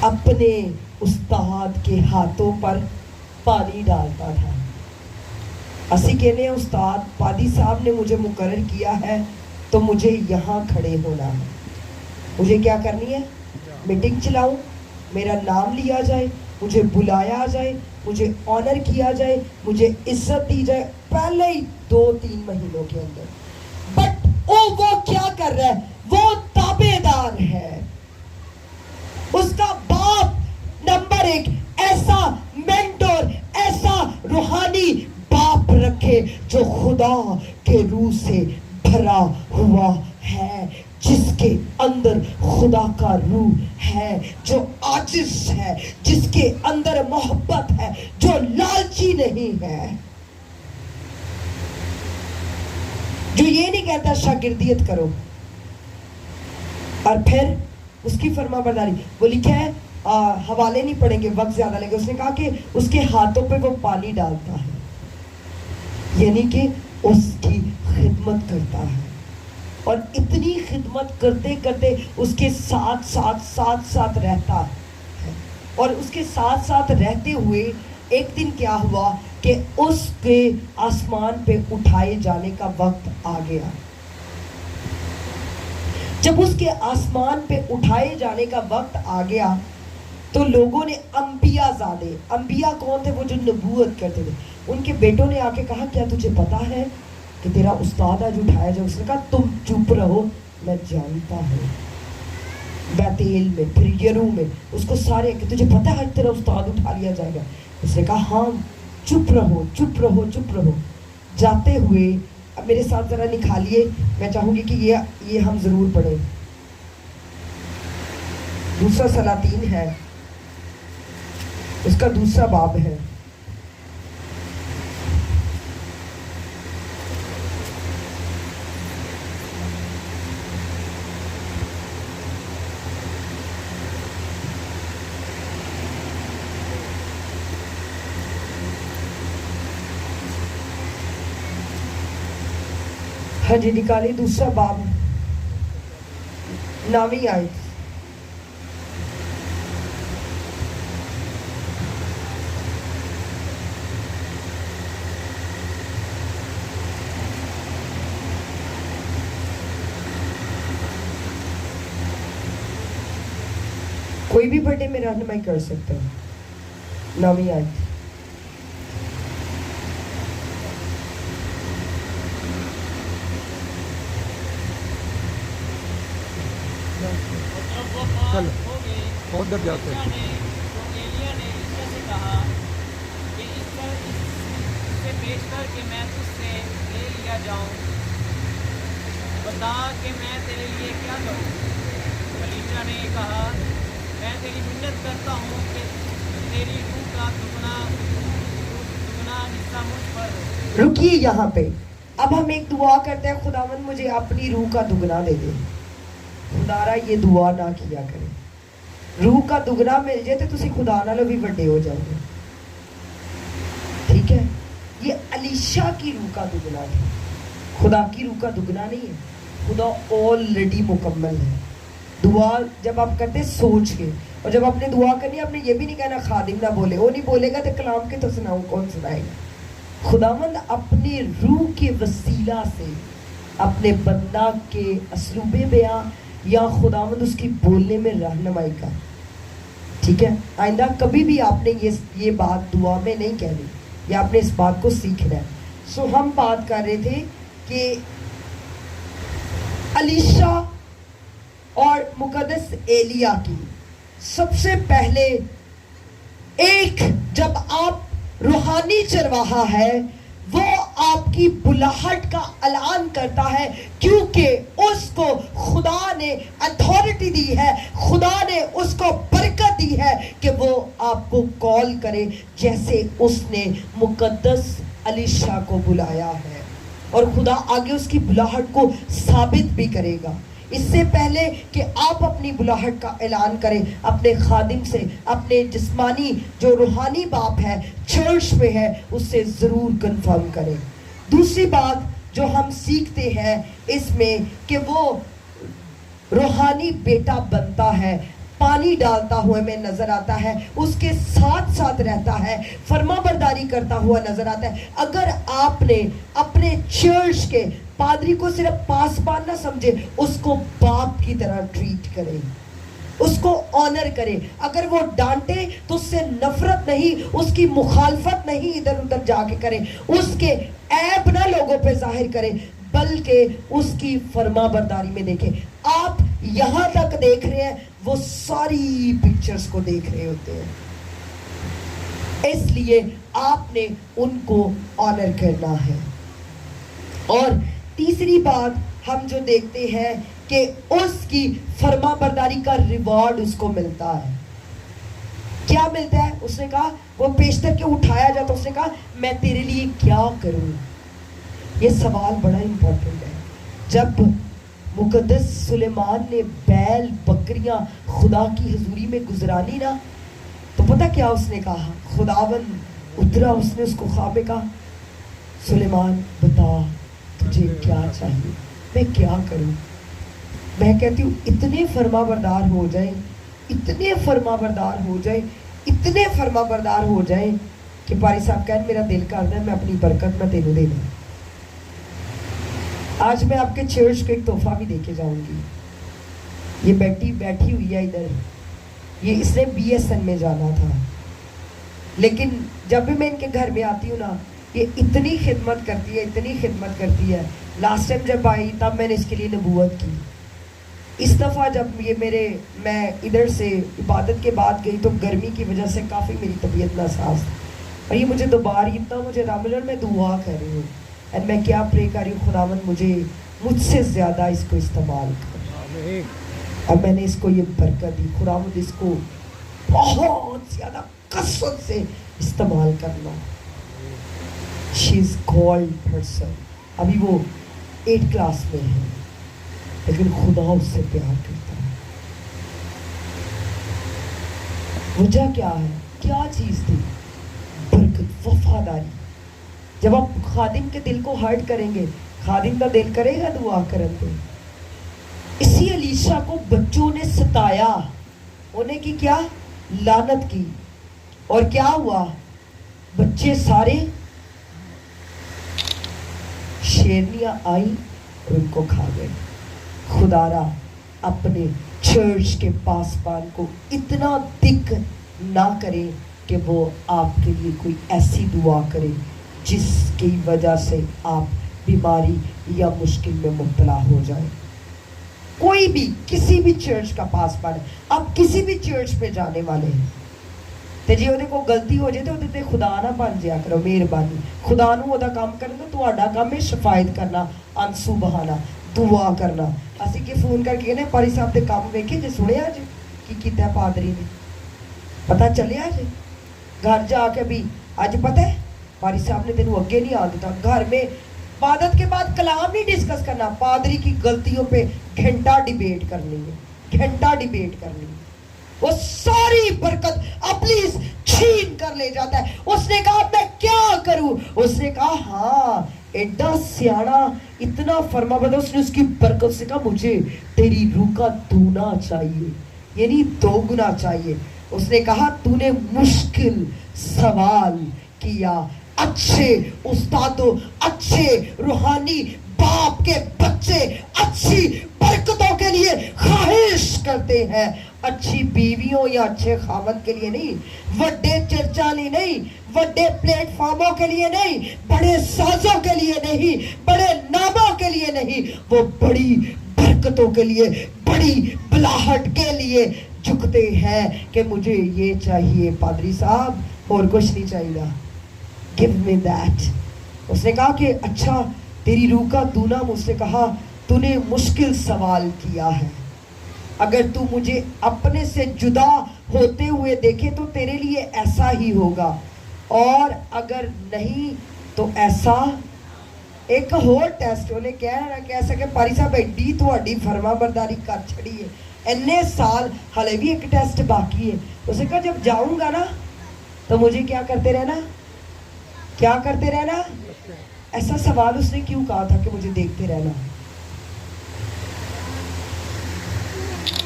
اپنے استاد کے ہاتھوں پر پانی ڈالتا تھا. اسی کہنے استاد پادی صاحب نے مجھے مقرر کیا ہے تو مجھے یہاں کھڑے ہونا ہے. مجھے کیا کرنی ہے؟ میٹنگ چلاؤں, میرا نام لیا جائے, مجھے بلایا جائے, مجھے آنر کیا جائے, مجھے عزت دی جائے پہلے ہی 2-3 مہینوں کے اندر. بٹ وہ کیا کر رہا ہے؟ وہ تابع دار ہے. اس کا باپ نمبر 1 ایسا مینٹور, ایسا روحانی باپ رکھے جو خدا کے روح سے بھرا ہوا ہے, جس کے اندر خدا کا روح ہے, جو عاجز ہے, جس کے اندر محبت ہے, جو لالچی نہیں ہے, جو یہ نہیں کہتا شاگردیت کرو. اور پھر اس کی فرما برداری, وہ لکھا ہے, حوالے نہیں پڑھیں گے, وقت زیادہ لگے. اس نے کہا کہ اس کے ہاتھوں پہ وہ پانی ڈالتا ہے, یعنی کہ اس کی خدمت کرتا ہے. اور اتنی خدمت کرتے کرتے اس کے ساتھ رہتا ہے. اور اس کے ساتھ رہتے ہوئے ایک دن کیا ہوا کہ اس کے آسمان پہ اٹھائے جانے کا وقت آ گیا. جب اس کے آسمان پہ اٹھائے جانے کا وقت آ گیا تو لوگوں نے انبیاء زادے, انبیاء کون تھے؟ وہ جو نبوت کرتے تھے, ان کے بیٹوں نے آ کے کہا کیا تجھے پتا ہے کہ تیرا استاد آج اٹھایا جائے؟ اس نے کہا تم چپ رہو, میں جانتا ہوں. بیتیل میں, پھر یرو میں, اس کو سارے کہ تجھے پتا ہے آج تیرا استاد اٹھا لیا جائے گا. اس نے کہا ہاں چپ رہو چپ رہو چپ رہو. جاتے ہوئے اب میرے ساتھ ذرا نکالیے, میں چاہوں گی کہ یہ ہم ضرور پڑھیں. دوسرا سلاطین ہے, اس کا دوسرا باب ہے. ہاں جی نکالی, دوسرا باب 9ویں آیت. کوئی بھی پڑھے میں رہنمائی کر سکتا ہوں. 9ویں آیت. ادھر جاتے ہیں. ایلیا نے عیسیٰ سے کہا کہ اس سے پیش کر کے میں تجھ سے لے لیا جاؤں, بتا کہ میں تیرے لیے کیا کروں. ایلیشا نے کہا میں تیری منت کرتا ہوں کہ تیری روح کا دگنا حصہ مجھ پر ہو. رکیے یہاں پہ, اب ہم ایک دعا کرتے ہیں, خداوند مجھے اپنی روح کا دگنا دے دے. خدا را یہ دعا نہ کیا کرے. روح کا دگنا مل جائے تو تسی خدا نالوں بھی بڑے ہو جاؤ گے. ٹھیک ہے, یہ ایلیشا کی روح کا دگنا تھا, خدا کی روح کا دگنا نہیں ہے. خدا آلریڈی مکمل ہے. دعا جب آپ کرتے سوچ کے, اور جب آپ نے دعا کرنی آپ نے یہ بھی نہیں کہنا خادم نہ بولے, وہ نہیں بولے گا تو کلام کے تو سناؤں, کون سنائے گا؟ خداوند اپنے روح کے وسیلہ سے اپنے بندہ کے اسلوب بیان یا خداوند اس کی بولنے میں رہنمائی کا. ٹھیک ہے, آئندہ کبھی بھی آپ نے یہ بات دعا میں نہیں کہنی, یا آپ نے اس بات کو سیکھنا ہے. سو ہم بات کر رہے تھے کہ ایلیشا اور مقدس ایلیا کی. سب سے پہلے ایک جب آپ روحانی چرواہا ہے وہ آپ کی بلاہٹ کا اعلان کرتا ہے, کیونکہ اس کو خدا نے اتھارٹی دی ہے, خدا نے اس کو برکت دی ہے کہ وہ آپ کو کال کرے, جیسے اس نے مقدس ایلیشا کو بلایا ہے. اور خدا آگے اس کی بلاہٹ کو ثابت بھی کرے گا. اس سے پہلے کہ آپ اپنی بلاہٹ کا اعلان کریں اپنے خادم سے, اپنے جسمانی جو روحانی باپ ہے چرچ میں ہے اس سے ضرور کنفرم کریں. دوسری بات جو ہم سیکھتے ہیں اس میں کہ وہ روحانی بیٹا بنتا ہے پانی ڈالتا ہوا میں نظر آتا ہے، اس کے ساتھ ساتھ رہتا ہے، فرما برداری کرتا ہوا نظر آتا ہے. اگر آپ نے اپنے چرچ کے پادری کو صرف پاسبان نہ سمجھے، اس کو باپ کی طرح ٹریٹ کرے، اس کو آنر کرے. اگر وہ ڈانٹے تو اس سے نفرت نہیں، اس کی مخالفت نہیں ادھر ادھر جا کے کرے، اس کے عیب نہ لوگوں پہ ظاہر کرے، بلکہ اس کی فرما برداری میں دیکھیں. آپ یہاں تک دیکھ رہے ہیں، وہ ساری پکچرز کو دیکھ رہے ہوتے ہیں. اس لیے آپ نے ان کو آنر کرنا ہے. اور تیسری بات ہم جو دیکھتے ہیں کہ اس کی فرما برداری کا ریوارڈ اس کو ملتا ہے. کیا ملتا ہے؟ اس نے کہا، وہ پیشتر کے اٹھایا جاتا، اس نے کہا میں تیرے لیے کیا کروں. یہ سوال بڑا امپورٹنٹ ہے. جب مقدس سلیمان نے بیل بکریاں خدا کی حضوری میں گزرانی نا، تو پتہ کیا اس نے کہا؟ خداون اترا، اس نے اس کو خواب میں کہا، سلیمان بتا تجھے کیا چاہیے، میں کیا کروں. میں کہتی ہوں اتنے فرما بردار ہو جائیں، اتنے فرما بردار ہو جائیں، اتنے فرما بردار ہو جائیں کہ پاری صاحب کہیں میرا دل کرنا ہے میں اپنی برکت میں تینوں دے دوں. آج میں آپ کے چرچ کو ایک تحفہ بھی دے کے جاؤں گی. یہ بیٹھی ہوئی ہے ادھر، یہ اس نے BSN میں جانا تھا، لیکن جب بھی میں ان کے گھر میں آتی ہوں نا، یہ اتنی خدمت کرتی ہے، اتنی خدمت کرتی ہے. لاسٹ ٹائم جب آئی تب میں نے اس کے لیے نبوت کی. اس دفعہ جب میں ادھر سے عبادت کے بعد گئی تو گرمی کی وجہ سے کافی میری طبیعت ناساز تھی، اور یہ مجھے دوبارہ اتنا مجھے راملن میں دعا کر رہی ہوں، اور میں کیا پرے کر رہی ہوں، خداوند مجھ سے زیادہ اس کو استعمال کر. اور میں نے اس کو یہ برکت دی، خداوند اس کو بہت زیادہ کثرت سے استعمال کرنا. شی از کالڈ پرسن. ابھی وہ 8 کلاس میں ہے، لیکن خدا اس سے پیار کرتا ہے. وجہ کیا ہے؟ کیا چیز تھی؟ برکت، وفاداری. جب آپ خادم کے دل کو ہرٹ کریں گے، خادم کا دل کرے گا دعا کرن پہ. اسی الیشا کو بچوں نے ستایا، انہیں کی کیا؟ لعنت کی. اور کیا ہوا؟ بچے سارے، شیرنیاں آئی اور ان کو کھا گئے. خدارا اپنے چرچ کے پاسبان کو اتنا دکھ نہ کرے کہ وہ آپ کے لیے کوئی ایسی دعا کرے جس کی وجہ سے آپ بیماری یا مشکل میں مبتلا ہو جائیں. کوئی بھی کسی بھی چرچ کا پاسبان، آپ کسی بھی چرچ پہ جانے والے ہیں تے جی وہ غلطی ہو جائے تو وہ خدا نہ بن جایا کرو. مہربانی خدا نو وہ کام کرنا، تو کام ہے شفایت کرنا، آنسو بہانا، دعا کرنا. اسی کہ فون کر کے کہنے پاری صاحب دے کام ویکھے جے، سنیا جے کی کیتا پادری نے، پتہ چلیا جے. گھر جا کے بھی اج پتہ ہے پاری صاحب نے تینوں اگے نہیں آ دیتا. گھر میں عبادت کے بعد کلام نہیں ڈسکس کرنا، پادری کی غلطیوں پہ گھنٹہ ڈیبیٹ کرنی ہے، گھنٹہ ڈیبیٹ کرنی ہے. وہ ساری برکت ابلیس چھین کر لے جاتا ہے. اس نے کہا میں کیا کروں؟ اس نے کہا ہاں ایڈا سیانا، اتنا فرما بردار. اس نے اس کی برکت سے کہا مجھے تیری روح کا دونا چاہیے، یعنی 2 گنا چاہیے. اس نے کہا تو نے مشکل سوال کیا. اچھے استادوں، اچھے روحانی باپ کے بچے اچھی برکتوں کے لیے خواہش کرتے ہیں، اچھی بیویوں یا اچھے خاوند کے لیے نہیں، وڈے چرچا نہیں، وڈے پلیٹ فارموں کے لیے نہیں، بڑے سازوں کے لیے نہیں، بڑے ناموں کے لیے نہیں، وہ بڑی برکتوں کے لیے، بڑی بلاہٹ کے لیے جھکتے ہیں کہ مجھے یہ چاہیے پادری صاحب اور کچھ نہیں چاہیے. Give me that. اس نے کہا کہ اچھا تیری روح کا دونا. مجھ سے کہا تو نے مشکل سوال کیا ہے، اگر تو مجھے اپنے سے جدا ہوتے ہوئے دیکھے تو تیرے لیے ایسا ہی ہوگا، اور اگر نہیں تو ایسا. ایک اور ٹیسٹ انہیں کہہ سکے پاری صاحب ایڈی تہاڈی فرما برداری کر چھڑی ہے، اتنے سال ہلے بھی ایک ٹیسٹ باقی ہے. اس نے کہا جب جاؤں گا نا تو مجھے کیا کرتے رہنا، کیا کرتے رہنا. ایسا سوال اس نے کیوں کہا تھا کہ مجھے دیکھتے رہنا؟